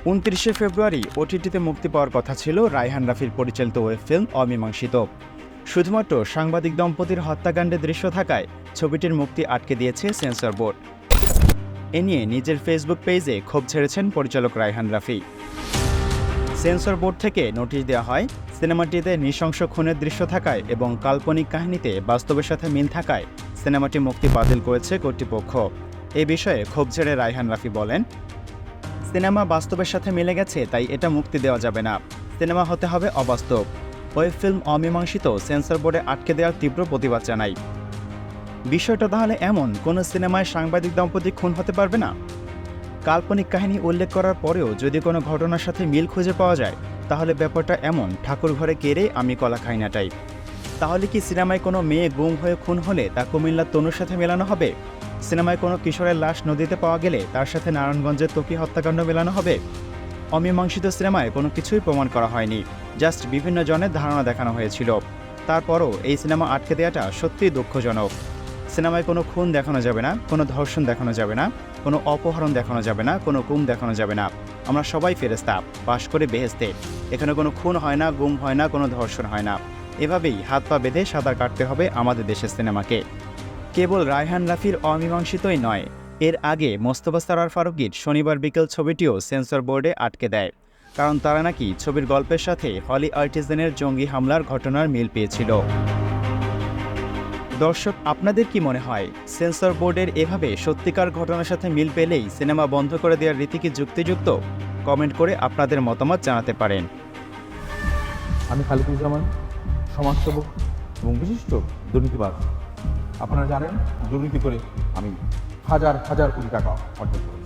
29শে ফেব্রুয়ারি ওটিটিতে মুক্তি পাওয়ার কথা ছিল রায়হান রাফির পরিচালিত ওয়েব ফিল্ম অমীমাংসিত। শুধুমাত্র সাংবাদিক দম্পতির হত্যাকাণ্ডের দৃশ্য থাকায় ছবিটির মুক্তি আটকে দিয়েছে সেন্সর বোর্ড। এ নিয়ে নিজের ফেসবুক পেজে ক্ষোভ ছেড়েছেন পরিচালক রায়হান রাফি। সেন্সর বোর্ড থেকে নোটিশ দেওয়া হয়, সিনেমাটিতে নৃশংস খুনের দৃশ্য থাকায় এবং কাল্পনিক কাহিনীতে বাস্তবের সাথে মিল থাকায় সিনেমাটি মুক্তি বাতিল করেছে কর্তৃপক্ষ। এ বিষয়ে ক্ষোভ ছেড়ে রায়হান রাফি বলেন, সিনেমা বাস্তবের সাথে মিলে গেছে, তাই এটা মুক্তি দেওয়া যাবে না। সিনেমা হতে হবে অবাস্তব। ওয়েব ফিল্ম অমীমাংসিত সেন্সর বোর্ডে আটকে দেওয়ার তীব্র প্রতিবাদ জানাই। বিষয়টা তাহলে এমন, কোনো সিনেমায় সাংবাদিক দম্পতি খুন হতে পারবে না? কাল্পনিক কাহিনী উল্লেখ করার পরেও যদি কোনো ঘটনার সাথে মিল খুঁজে পাওয়া যায়, তাহলে ব্যাপারটা এমন ঠাকুর ঘরে কেড়ে আমি কলা খাই না টাইপ। তাহলে কি সিনেমায় কোনো মেয়ে গুম হয়ে খুন হলে তা কুমিল্লার তনুর সাথে মেলানো হবে? সিনেমায় কোনো কিশোরের লাশ নদীতে পাওয়া গেলে তার সাথে নারায়ণগঞ্জের ত্বকী হত্যাকাণ্ড মেলানো হবে? অমীমাংসিত সিনেমায় কোনো কিছুই প্রমাণ করা হয়নি, জাস্ট বিভিন্ন জনের ধারণা দেখানো হয়েছিল। তারপরও এই সিনেমা আটকে দেওয়াটা সত্যিই দুঃখজনক। সিনেমায় কোনো খুন দেখানো যাবে না, কোনো ধর্ষণ দেখানো যাবে না, কোনো অপহরণ দেখানো যাবে না, কোনো গুম দেখানো যাবে না। আমরা সবাই ফেরেশতা, বাস করে বেহেশতে। এখানে কোনো খুন হয় না, গুম হয় না, কোনো ধর্ষণ হয় না। এভাবেই হাত পা বেঁধে সাঁতার কাটতে হবে আমাদের দেশের সিনেমাকে। কেবল রায়হান রাফির অমীমাংসিতই নয়, এর আগে মোস্তফা সরোয়ার ফারুকীর শনিবার বিকেল ছবিটিও সেন্সর বোর্ডে আটকে দেয়, কারণ তারা নাকি ছবির গল্পের সাথে হলি আর্টিজানের জঙ্গি হামলার ঘটনার মিল পেয়েছিল। দর্শক, আপনাদের কি মনে হয়, সেন্সর বোর্ডের এভাবে সত্যিকার ঘটনার সাথে মিল পেলেই সিনেমা বন্ধ করে দেওয়ার রীতি কি যুক্তিযুক্ত? কমেন্ট করে আপনাদের মতামত জানাতে পারেন। আমি খালিকুজ্জামান, সমাজসেবক এবং বিশিষ্ট দুর্নীতিবাজ। আপনারা জানেন, দুর্নীতি করে আমি হাজার হাজার কোটি টাকা অর্জন করি।